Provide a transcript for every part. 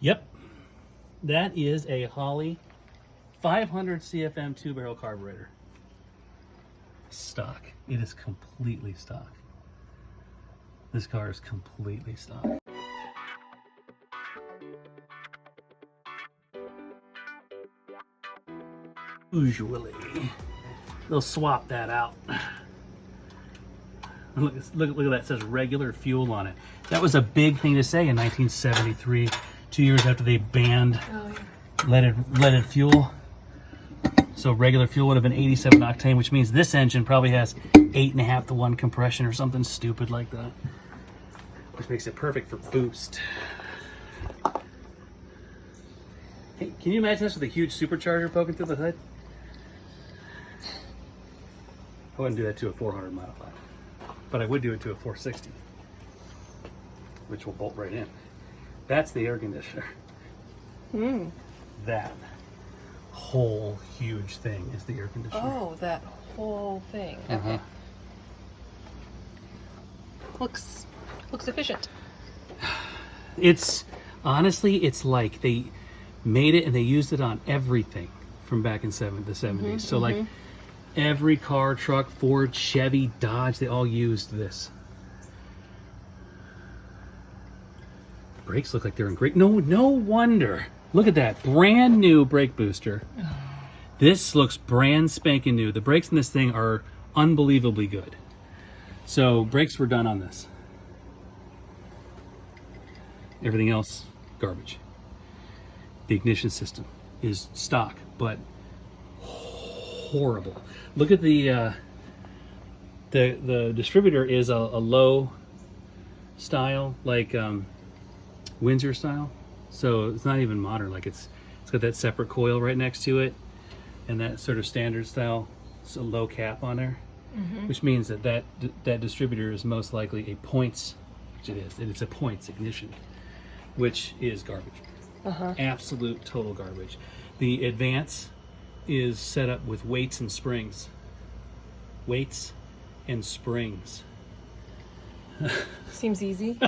Yep, that is a Holley 500 CFM 2-barrel carburetor. Stock. It is completely stock. This car is completely stock. Usually, they'll swap that out. Look at that, it says regular fuel on it. That was a big thing to say in 1973, 2 years after they banned leaded fuel. So regular fuel would have been 87 octane, which means this engine probably has 8.5 to 1 compression or something stupid like that, which makes it perfect for boost. Hey, can you imagine this with a huge supercharger poking through the hood? I wouldn't do that to a 400 modified, but I would do it to a 460, which will bolt right in. That's the air conditioner. That whole huge thing is the air conditioner. Oh, that whole thing. Okay. Looks efficient. It's honestly, it's like they made it and they used it on everything from back in the 70s. So like every car, truck, Ford, Chevy, Dodge, they all used this. The brakes look like they're in great. No wonder. Look at that brand new brake booster. This looks brand spanking new. The brakes in this thing are unbelievably good. So brakes were done on this. Everything else, garbage. The ignition system is stock, but horrible. Look at the distributor is a low style, like Windsor style. So it's not even modern. Like it's got that separate coil right next to it, and that sort of standard style, so low cap on there, which means that distributor is most likely a points, which it is. It's a points ignition, which is garbage. Absolute total garbage. The Advance is set up with weights and springs. Weights and springs. Seems easy.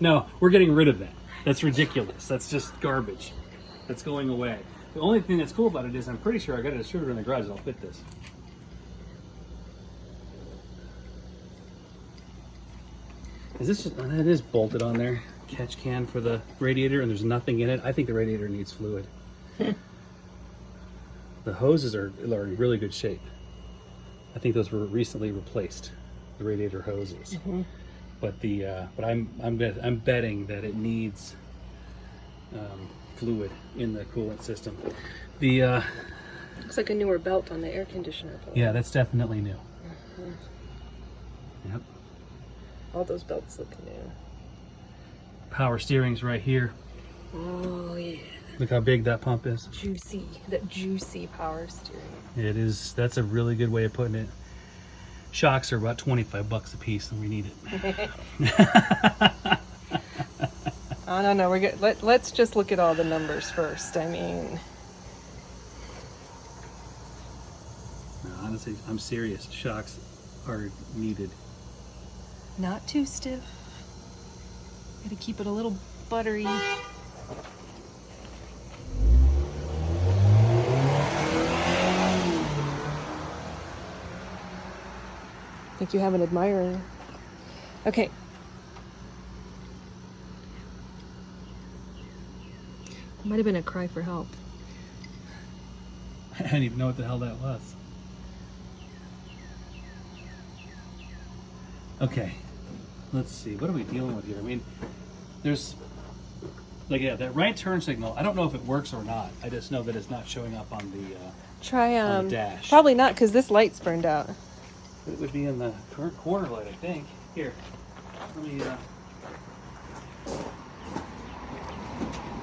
No, we're getting rid of that. That's ridiculous. That's just garbage. That's going away. The only thing that's cool about it is I'm pretty sure I got a distributor in the garage that'll fit this. Is this just, it is bolted on there. Catch can for the radiator, and there's nothing in it. I think the radiator needs fluid. The hoses are in really good shape. I think those were recently replaced, the radiator hoses. But I'm betting that it needs fluid in the coolant system. The looks like a newer belt on the air conditioner. Yeah, that's definitely new. Yep. All those belts look new. Power steering's right here. Oh yeah. Look how big that pump is. Juicy, that juicy power steering. It is. That's a really good way of putting it. Shocks are about $25 a piece, and we need it. No, we're good. Let's just look at all the numbers first. I mean, No, honestly, I'm serious. Shocks are needed. not too stiff. Gotta keep it a little buttery. I think you have an admirer. Okay. Might have been a cry for help. I didn't even know what the hell that was. Okay, let's see. What are we dealing with here? I mean, there's, like, yeah, that right turn signal. I don't know if it works or not. I just know that it's not showing up on the Try on the dash. Probably not, because this light's burned out. It would be in the current corner light, I think. Here, let me.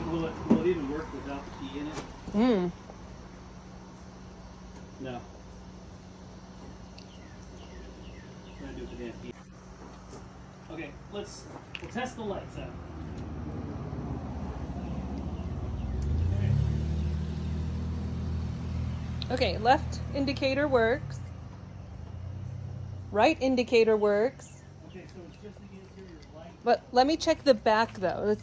Will it even work without the key in it? No. I'm gonna do it with the damn key. Okay, we'll test the lights out. Okay, left indicator works. Right indicator works. Okay, so it's just the interior light. But let me check the back though.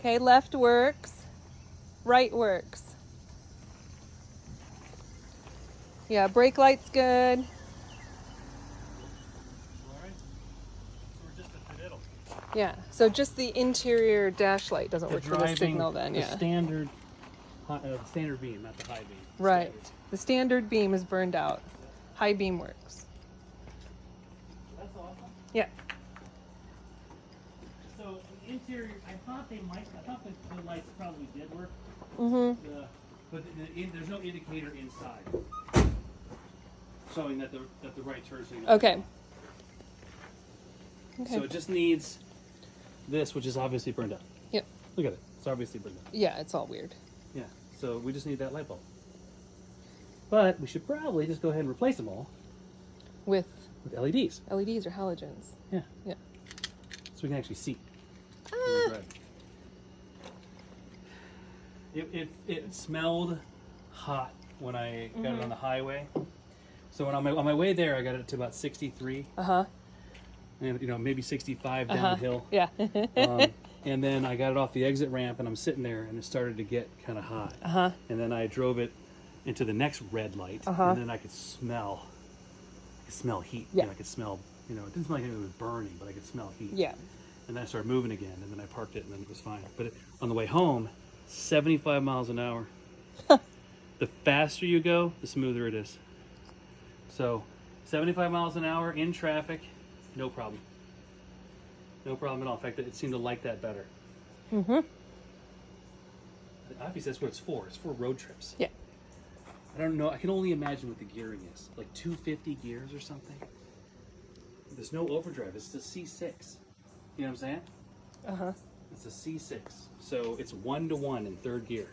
Okay, left works. Right works. Yeah, brake light's good. All right. So we're just a fiddle. Yeah, so just the interior dash light doesn't The work for the driving, signal then, the yeah. standard beam, not the high beam. Right. Standard. The standard beam is burned out. High beam works. That's awesome. Yeah. So the interior, I thought the lights probably did work. Mm-hmm. But there's no indicator inside showing that the right turn signal. Okay. Okay. So it just needs this, which is obviously burned out. Yep. Look at it. It's obviously burned out. Yeah, it's all weird. Yeah. So we just need that light bulb. But we should probably just go ahead and replace them all With with LEDs. LEDs or halogens. Yeah. Yeah. So we can actually see. Red. It smelled hot when I got it on the highway. So when on my way there, I got it to about 63, Uh-huh. and maybe 65 down the hill. Yeah. And then I got it off the exit ramp, and I'm sitting there, and it started to get kind of hot. Uh-huh. And then I drove it into the next red light, and then I could smell heat. Yeah. I could smell. It didn't smell like it was burning, but I could smell heat. Yeah. And then I started moving again, and then I parked it, and then it was fine. But on the way home, 75 miles an hour. The faster you go, the smoother it is. So 75 miles an hour in traffic, no problem. No problem at all. In fact, it seemed to like that better. Mm-hmm. Obviously, that's what it's for. It's for road trips. Yeah. I don't know. I can only imagine what the gearing is. Like 250 gears or something. There's no overdrive. It's the C6. You know what I'm saying? Uh-huh. It's a C6. So it's 1-to-1 in third gear.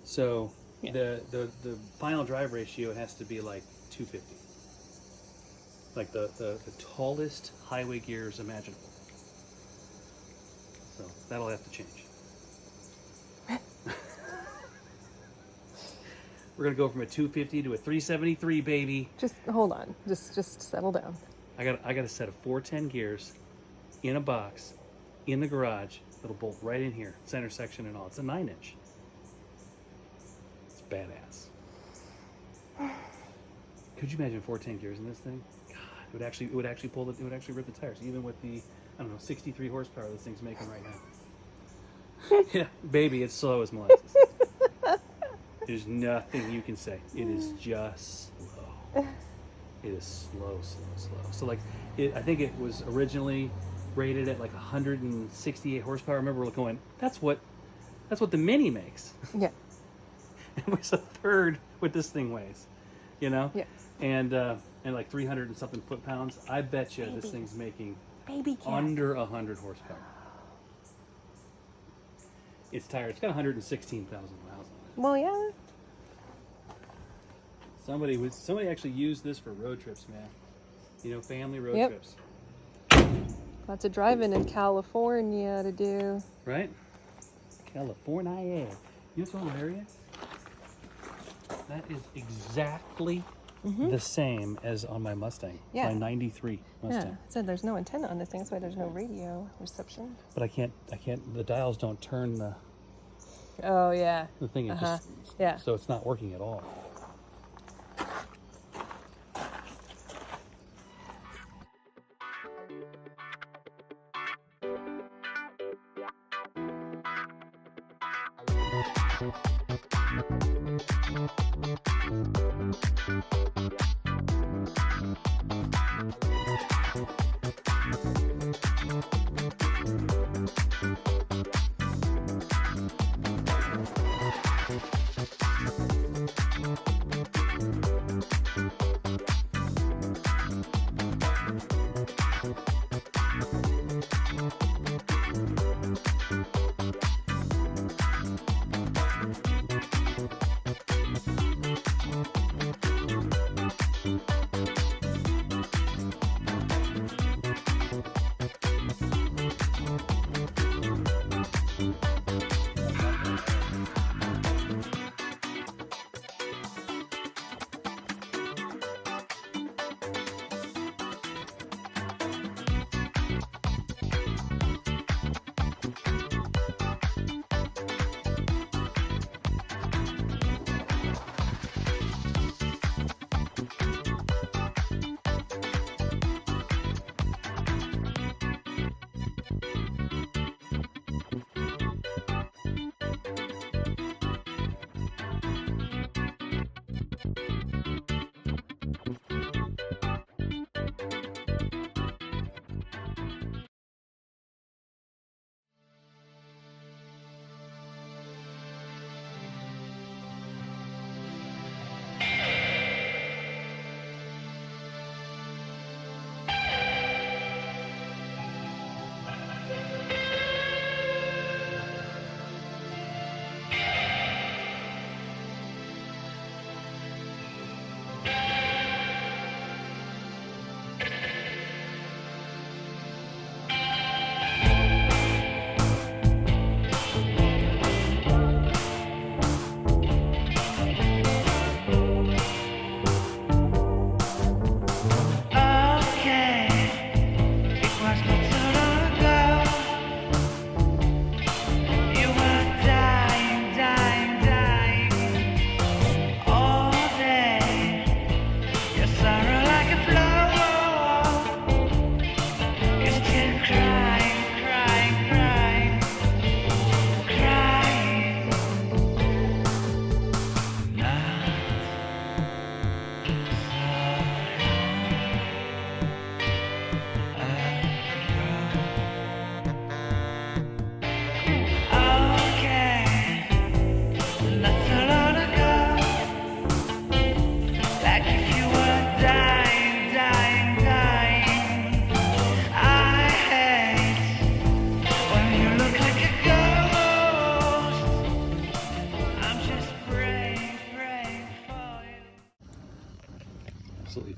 So Yeah. the final drive ratio has to be like 250. Like the tallest highway gears imaginable. So that'll have to change. We're gonna go from a 250 to a 373, baby. Just hold on. Just settle down. I got a set of 410 gears in a box in the garage that'll bolt right in here, center section and all. It's a 9-inch. It's badass. Could you imagine 410 gears in this thing? God, it would actually rip the tires, even with the 63 horsepower this thing's making right now. Yeah, baby, it's slow as molasses. There's nothing you can say. It is just slow. It is slow. So like, I think it was originally rated at like 168 horsepower. I remember going, that's what the Mini makes. Yeah. It was a third what this thing weighs, Yeah. and like 300 and something foot-pounds. I bet you this thing's making Baby cat. under 100 horsepower. It's tired. It's got 116,000 miles on it. Well, yeah. Somebody actually used this for road trips, man. Family road Yep. trips. Lots of driving in California to do. Right? California. You know what's hilarious? That is exactly the same as on my Mustang. Yeah. My 93 Mustang. Yeah. It said there's no antenna on this thing, that's why there's no radio reception. But I can't, the dials don't turn the Oh, yeah. thing. It just, Yeah. so it's not working at all.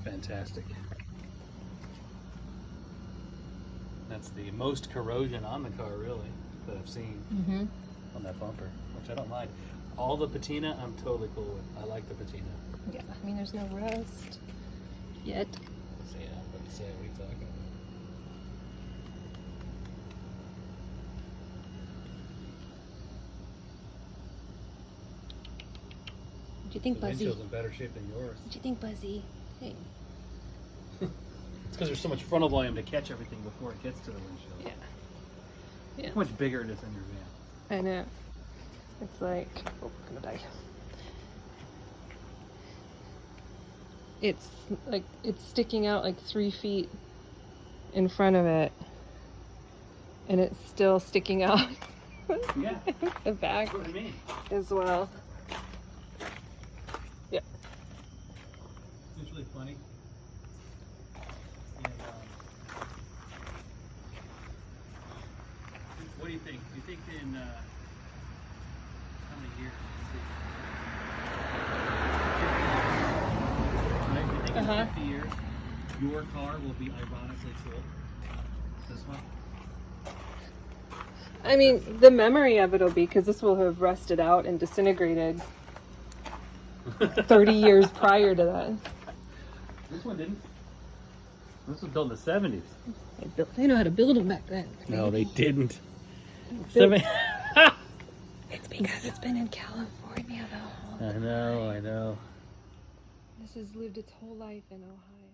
fantastic. That's the most corrosion on the car, really, that I've seen on that bumper, which I don't mind. All the patina, I'm totally cool with. I like the patina. Yeah, I mean, there's no rust yet. So yeah, let's say what are you talking about? What do you think, The Buzzy? windshield's in better shape than yours. What do you think, Buzzy? Hey. It's because there's so much frontal volume to catch everything before it gets to the windshield. Yeah. Yeah. How much bigger it is than your van. I know. It's like, oh, I'm gonna die. It's like, it's sticking out like 3 feet in front of it. And it's still sticking out Yeah, the back that's what I mean. as well. Yeah. It's really funny. And, what do you think? Do you think in how many years? Right? Do you think in 50 years your car will be ironically cool? This one? I mean, the memory of it'll be, because this will have rusted out and disintegrated 30 years prior to that. This one didn't. This was built in the 70s. They know how to build them back then. No, they didn't. It's because it's been in California, though. I know. This has lived its whole life in Ohio.